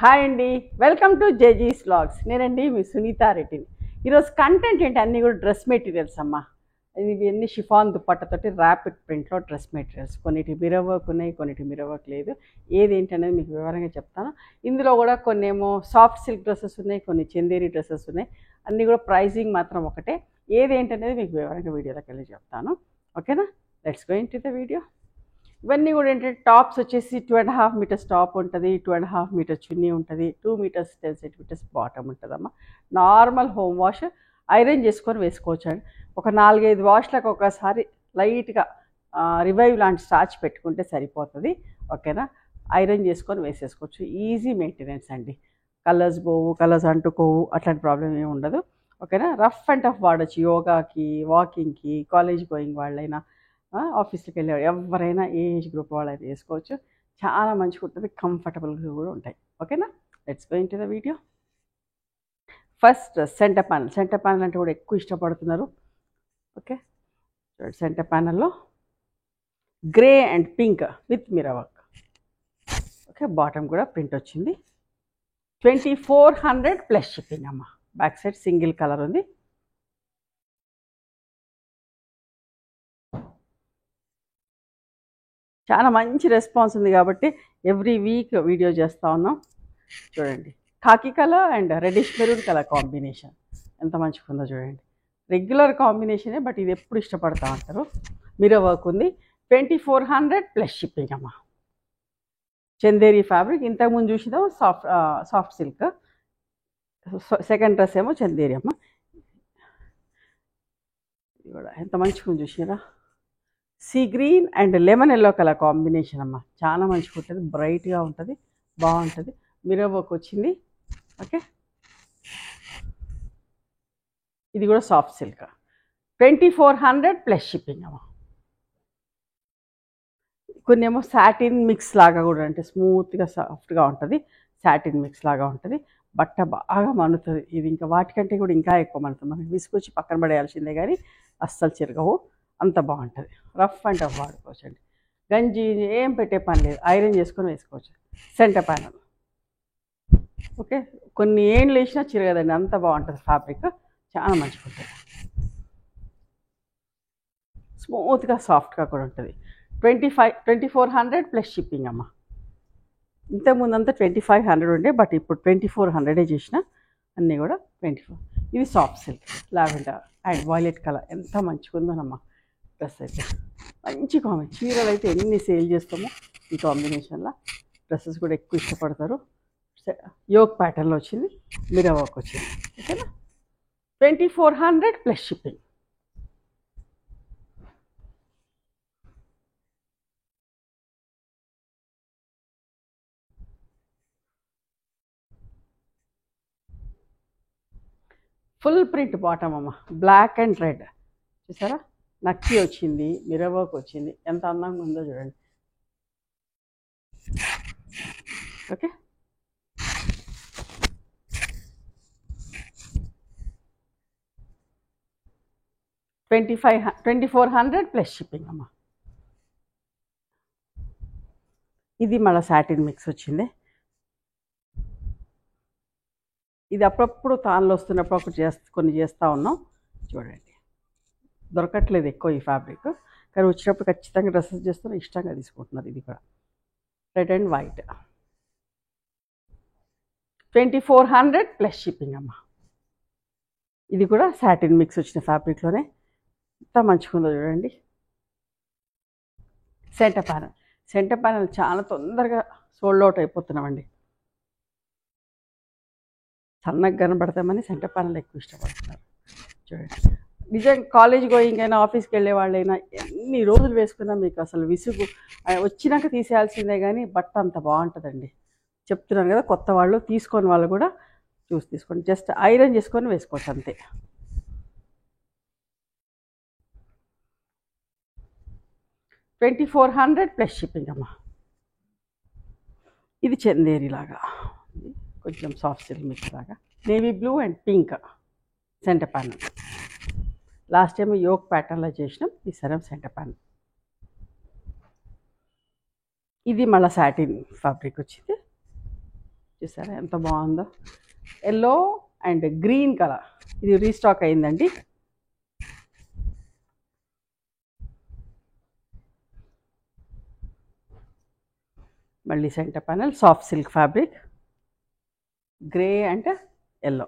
Hi అండి, welcome to జేజీస్ vlogs. నేనండి మీ సునీత రెడ్డిని. ఈరోజు కంటెంట్ ఏంటి, అన్నీ కూడా డ్రెస్ మెటీరియల్స్ అమ్మా. ఇవి అన్ని షిఫాన్ దుప్పట్టతోటి ర్యాపిడ్ ప్రింట్లో డ్రెస్ మెటీరియల్స్. కొన్నిటి మిర్రర్ వర్క్ ఉన్నాయి, కొన్నిటి మిర్రర్ వర్క్ లేదు. ఏదేంటి అనేది మీకు వివరంగా చెప్తాను. ఇందులో కూడా కొన్ని ఏమో సాఫ్ట్ సిల్క్ డ్రెస్సెస్ ఉన్నాయి, కొన్ని చందేరి డ్రెస్సెస్ ఉన్నాయి. అన్నీ కూడా ప్రైజింగ్ మాత్రం ఒకటే. ఏదేంటి అనేది మీకు వివరంగా వీడియోలోకి వెళ్ళి చెప్తాను. ఓకేనా, let's go into the video. ఇవన్నీ కూడా ఏంటంటే టాప్స్ వచ్చేసి 2.5 మీటర్స్ టాప్ ఉంటుంది, 2.5 మీటర్స్ చున్నీ ఉంటుంది, 2 మీటర్స్ 10 సెంటీమీటర్స్ బాటమ్ ఉంటుందమ్మా. నార్మల్ హోమ్ వాష్ ఐరన్ చేసుకొని వేసుకోవచ్చు అండి. ఒక 4-5 వాష్లకు ఒకసారి లైట్గా రివైవ్ లాంటి స్టార్చ్ పెట్టుకుంటే సరిపోతుంది. ఓకేనా, ఐరన్ చేసుకొని వేసేసుకోవచ్చు. ఈజీ మెయింటెనెన్స్ అండి. కలర్స్ పోవు, కలర్స్ అంటుకోవు, అట్లాంటి ప్రాబ్లం ఏమి ఉండదు. ఓకేనా, రఫ్ అండ్ టఫ్ వాడచ్చు. యోగాకి, వాకింగ్కి, కాలేజ్ గోయింగ్ వాళ్ళైనా, ఆఫీస్కి వెళ్ళేవాడు ఎవరైనా, ఏ ఏజ్ గ్రూప్ వాళ్ళైనా వేసుకోవచ్చు. చాలా మంచిగా ఉంటుంది, కంఫర్టబుల్గా కూడా ఉంటాయి. ఓకేనా, let's go into the video. First center panel. Center panel అంటే కూడా ఎక్కువ ఇష్టపడుతున్నారు. ఓకే, సెంటర్ ప్యానల్లో grey and pink with mirror work. Okay, bottom కూడా ప్రింట్ వచ్చింది. 2400 ప్లస్ షిప్పింగ్ అమ్మ. బ్యాక్ సైడ్ సింగిల్ కలర్ ఉంది. చాలా మంచి రెస్పాన్స్ ఉంది కాబట్టి ఎవ్రీ వీక్ వీడియో చేస్తూ ఉన్నాం. చూడండి, khaki colour and reddish maroon colour combination ఎంత మంచిగా ఉందో చూడండి. రెగ్యులర్ కాంబినేషనే, బట్ ఇది ఎప్పుడు ఇష్టపడతా ఉంటారు. మిర్రర్ వర్క్ ఉంది. 2400 ప్లస్ షిప్పింగ్ అమ్మ. చందేరి ఫ్యాబ్రిక్. ఇంతకుముందు చూసినాం సాఫ్ట్ సిల్క్. సెకండ్ డ్రెస్ ఏమో చందేరి అమ్మ. ఇది కూడా ఎంత మంచిగా ఉంది చూసినారా. Sea green and lemon yellow colour combination అమ్మ. చాలా మంచిగా ఉంటుంది, బ్రైట్గా ఉంటుంది, బాగుంటుంది. మిర్రర్ వర్క్ వచ్చింది. ఓకే, ఇది కూడా సాఫ్ట్ సిల్క్. 2400 ప్లస్ షిప్పింగ్ అమ్మ. కొన్ని ఏమో సాటిన్ మిక్స్ లాగా కూడా, అంటే స్మూత్గా సాఫ్ట్గా ఉంటుంది. సాటిన్ మిక్స్ లాగా ఉంటుంది, బట్ట బాగా మనుతుంది. ఇది ఇంకా వాటికంటే కూడా ఇంకా ఎక్కువ మనుతుంది. మనకి విసుకొచ్చి పక్కన పడేయాల్సిందే కానీ అస్సలు చిరగవు. అంత బాగుంటుంది. రఫ్ అండ్ టఫ్ వాడుకోవచ్చు అండి. గంజి ఏం పెట్టే పని లేదు, ఐరన్ చేసుకొని వేసుకోవచ్చు. Centre panel. ఓకే, కొన్ని ఏళ్ళు వేసినా చిరగదండి, అంత బాగుంటుంది. ఫ్యాబ్రిక్ చాలా మంచిగా ఉంటుంది, స్మూత్గా సాఫ్ట్గా కూడా ఉంటుంది. 2400 ప్లస్ షిప్పింగ్ అమ్మ. ఇంతకుముందు అంతా 2500 ఉండే, బట్ ఇప్పుడు 2400 చేసిన. అన్నీ కూడా 24. ఇది soft silk lavender and violet colour. ఎంత మంచిగా ఉందోనమ్మా డ్రెస్ అయితే. మంచి కాంబినేషన్. చీరలు అయితే ఎన్ని సేల్ చేస్తామో ఈ కాంబినేషన్లో. డ్రెస్సెస్ కూడా ఎక్కువ ఇష్టపడతారు. యోక్ ప్యాటర్న్లో వచ్చింది, మిర్రర్ వర్క్ వచ్చింది. ఓకేనా, 2400 plus shipping. Full print bottom అమ్మ. బ్లాక్ అండ్ రెడ్ చూసారా. నక్కి వచ్చింది, మిర్రర్ వర్క్ వచ్చింది. ఎంత అందంగా ఉందో చూడండి. ఓకే, 2400 ప్లస్ షిప్పింగ్ అమ్మ. ఇది మళ్ళీ సాటిన్ మిక్స్ వచ్చింది. ఇది అప్పుడప్పుడు తాన్లో వస్తున్నప్పుడు కొన్ని చేస్తూ ఉన్నాం. చూడండి, దొరకట్లేదు ఎక్కువ ఈ ఫ్యాబ్రిక్, కానీ వచ్చినప్పుడు ఖచ్చితంగా డ్రెస్సెస్ చేస్తున్నారు, ఇష్టంగా తీసుకుంటున్నారు. ఇది కూడా red and white. 2400 plus shipping అమ్మ. ఇది కూడా సాటిన్ మిక్స్ వచ్చిన ఫ్యాబ్రిక్లోనే. ఎంత మంచిగా ఉందో చూడండి. Centre panel. సెంటర్ ప్యానల్ చాలా తొందరగా సోల్డ్ అవుట్ అయిపోతున్నామండి. సన్నగా కనబడతామని సెంటర్ ప్యానల్ ఎక్కువ ఇష్టపడుతున్నారు. చూడండి, నిజంగా కాలేజ్ గోయింగ్ అయినా, ఆఫీస్కి వెళ్ళే వాళ్ళైనా ఎన్ని రోజులు వేసుకున్నా మీకు అసలు విసుగు. వచ్చినాక తీసేయాల్సిందే, కానీ బట్ట అంత బాగుంటుందండి. చెప్తున్నాను కదా, కొత్త వాళ్ళు తీసుకొని వాళ్ళు కూడా చూసి తీసుకోండి. జస్ట్ ఐరన్ చేసుకొని వేసుకోవచ్చు అంతే. $2400 ప్లస్ షిప్పింగ్ అమ్మ. ఇది చందేరి లాగా, కొంచెం సాఫ్ట్ సిల్క్ మిక్స్ లాగా. Navy blue and pink centre panel. Last time yoke ప్యాటర్న్లో చేసినాం, ఈ సరం సెంటర్ ప్యానల్. ఇది మళ్ళీ సాటిన్ ఫ్యాబ్రిక్ వచ్చింది. చూసారా ఎంత బాగుందో, ఎల్లో అండ్ గ్రీన్ కలర్. ఇది రీస్టాక్ అయిందండి. మళ్ళీ centre panel soft silk fabric, grey and yellow.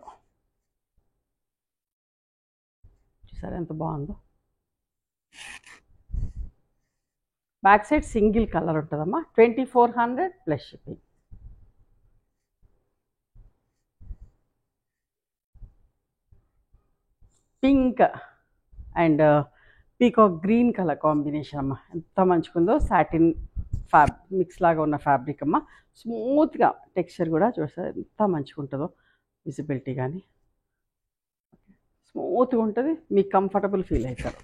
చూసారా ఎంత బాగుందో. బ్యాక్ సైడ్ సింగిల్ కలర్ ఉంటుందమ్మా. 2400 plus shipping. Pink and peacock green colour combination అమ్మ, ఎంత మంచిగుందో. సాటిన్ మిక్స్ లాగా ఉన్న ఫ్యాబ్రిక్ అమ్మ, స్మూత్గా టెక్స్చర్ కూడా చూస్తారు ఎంత మంచిగా ఉంటుందో. విజిబిలిటీ కానీ స్మూత్గా ఉంటుంది, మీకు కంఫర్టబుల్ ఫీల్ అవుతారు.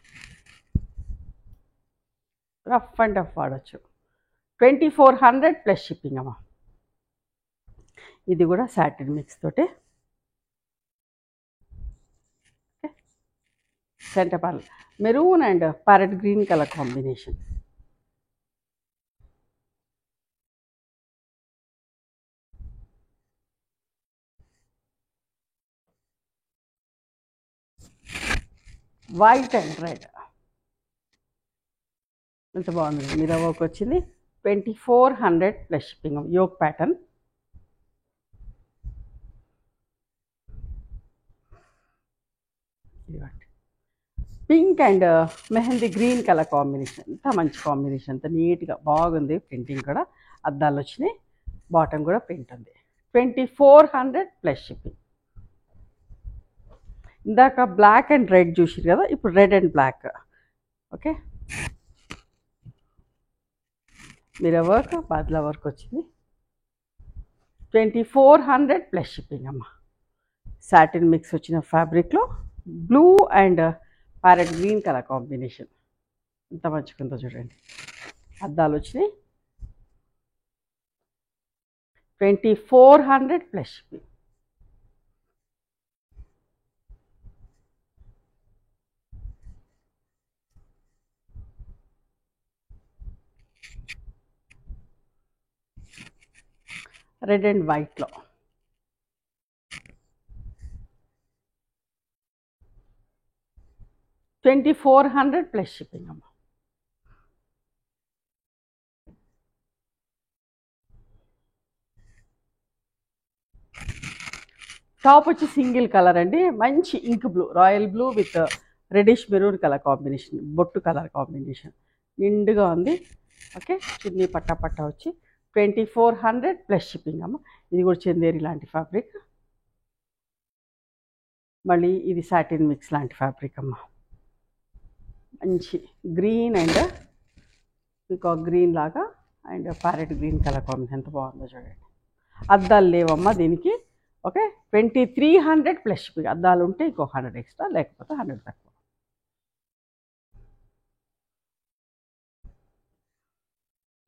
రఫ్ అండ్ టఫ్ వాడచ్చు. 2400 ప్లస్ షిప్పింగ్ అమ్మ. ఇది కూడా సాటిన్ మిక్స్ తోటి. Centre panel maroon and parrot green colour combination. White and red ఎంత బాగుంది. మిర్రర్ వర్క్ వచ్చింది. 2400 plus shipping. Yoke pattern. Pink and mehndi green colour combination. ఎంత మంచి కాంబినేషన్, ఎంత నీట్గా బాగుంది. ప్రింటింగ్ కూడా అద్దాలు వచ్చినాయి. బాటమ్ కూడా ప్రింట్ ఉంది. 2400 ప్లస్ షిప్పింగ్. ఇందాక బ్లాక్ అండ్ రెడ్ చూసారు కదా, ఇప్పుడు red and black. Okay, mirror work, badla work వచ్చింది. 2400 ప్లస్ షిప్పింగ్ అమ్మ. సాటిన్ మిక్స్ వచ్చిన ఫ్యాబ్రిక్లో blue and parrot green colour combination. ఎంత మంచిగుందో చూడండి. అద్దాలు వచ్చినాయి. 2400 ప్లస్ షిప్పింగ్. రెడ్ అండ్ వైట్లో. $2400 ప్లస్ షిప్పింగ్ అమ్మ. టాప్ వచ్చి సింగిల్ కలర్ అండి, మంచి ink blue, royal blue with reddish maroon colour combination, బొట్టు కలర్ కాంబినేషన్ నిండుగా ఉంది. ఓకే, చున్నీ పట్టా పట్టా వచ్చి 2400 ప్లస్ షిప్పింగ్ అమ్మ. ఇది కూడా చందేరి లాంటి ఫ్యాబ్రిక్. మళ్ళీ ఇది సాటిన్ మిక్స్ లాంటి ఫ్యాబ్రిక్ అమ్మ. మంచి గ్రీన్ అండ్ పీకాక్ గ్రీన్ లాగా and parrot green colour combination ఎంత బాగుందో చూడండి. అద్దాలు లేవమ్మా దీనికి. Okay, 2300 plus shipping. అద్దాలు ఉంటే ఇంకో 100 ఎక్స్ట్రా, లేకపోతే 100 తక్కువ.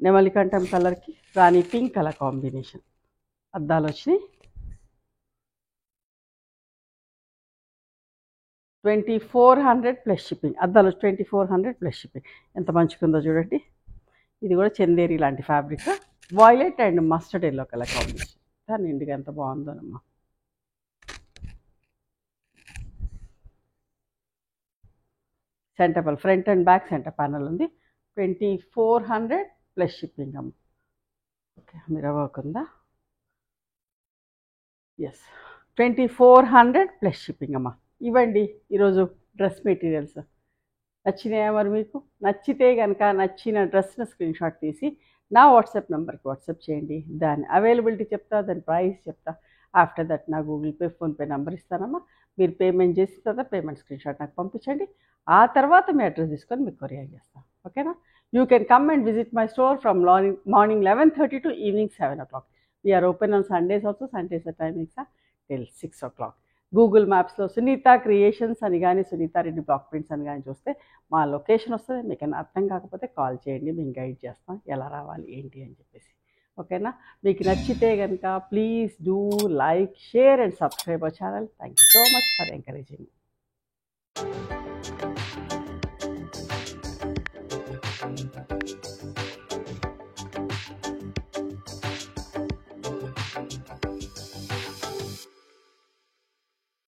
నెమలికంఠం కలర్కి రాణి పింక్ కలర్ కాంబినేషన్. అద్దాలు వచ్చినాయి. 2400 ప్లస్ షిప్పింగ్. అద్దాలు 2400 ప్లస్ షిప్పింగ్. ఎంత మంచిగుందో చూడండి. ఇది కూడా చందేరి లాంటి fabric, violet and mustard yellow colour combination. నిండుగా ఎంత బాగుందోనమ్మా. Center panel front and back center panel ఉంది. 2400 ప్లస్ షిప్పింగ్ అమ్మ. ఓకే, మిర్రర్ వర్క్ ఉందా? ఎస్, 2400 ప్లస్ షిప్పింగ్ అమ్మ. ఇవ్వండి ఈరోజు డ్రెస్ మెటీరియల్స్. నచ్చినాయా మరి మీకు? నచ్చితే కనుక నచ్చిన డ్రెస్ను స్క్రీన్ షాట్ తీసి నా వాట్సాప్ నెంబర్కి వాట్సాప్ చేయండి. దాని అవైలబిలిటీ చెప్తా, దాని ప్రైస్ చెప్తా. ఆఫ్టర్ దట్ నా గూగుల్ పే, ఫోన్పే నెంబర్ ఇస్తానమ్మా. మీరు పేమెంట్ చేసిన తర్వాత పేమెంట్ స్క్రీన్ షాట్ నాకు పంపించండి. ఆ తర్వాత మీ అడ్రస్ తీసుకొని మీకు కొరియర్ చేస్తాను. ఓకేనా? You can come and visit my store from morning 11:30 to evening 7 o'clock. We are open on Sundays also. Sundays the timings are till 6 o'clock. Google మ్యాప్స్లో సునీత క్రియేషన్స్ అని కానీ సునీత రెడ్డి బ్లాక్ ప్రింట్స్ అని కానీ చూస్తే మా లొకేషన్ వస్తుంది. మీకు అర్థం కాకపోతే కాల్ చేయండి, మేము గైడ్ చేస్తాం ఎలా రావాలి ఏంటి అని చెప్పేసి. ఓకేనా? మీకు నచ్చితే కనుక please do like, share and subscribe our channel. Thank you so much for encouraging.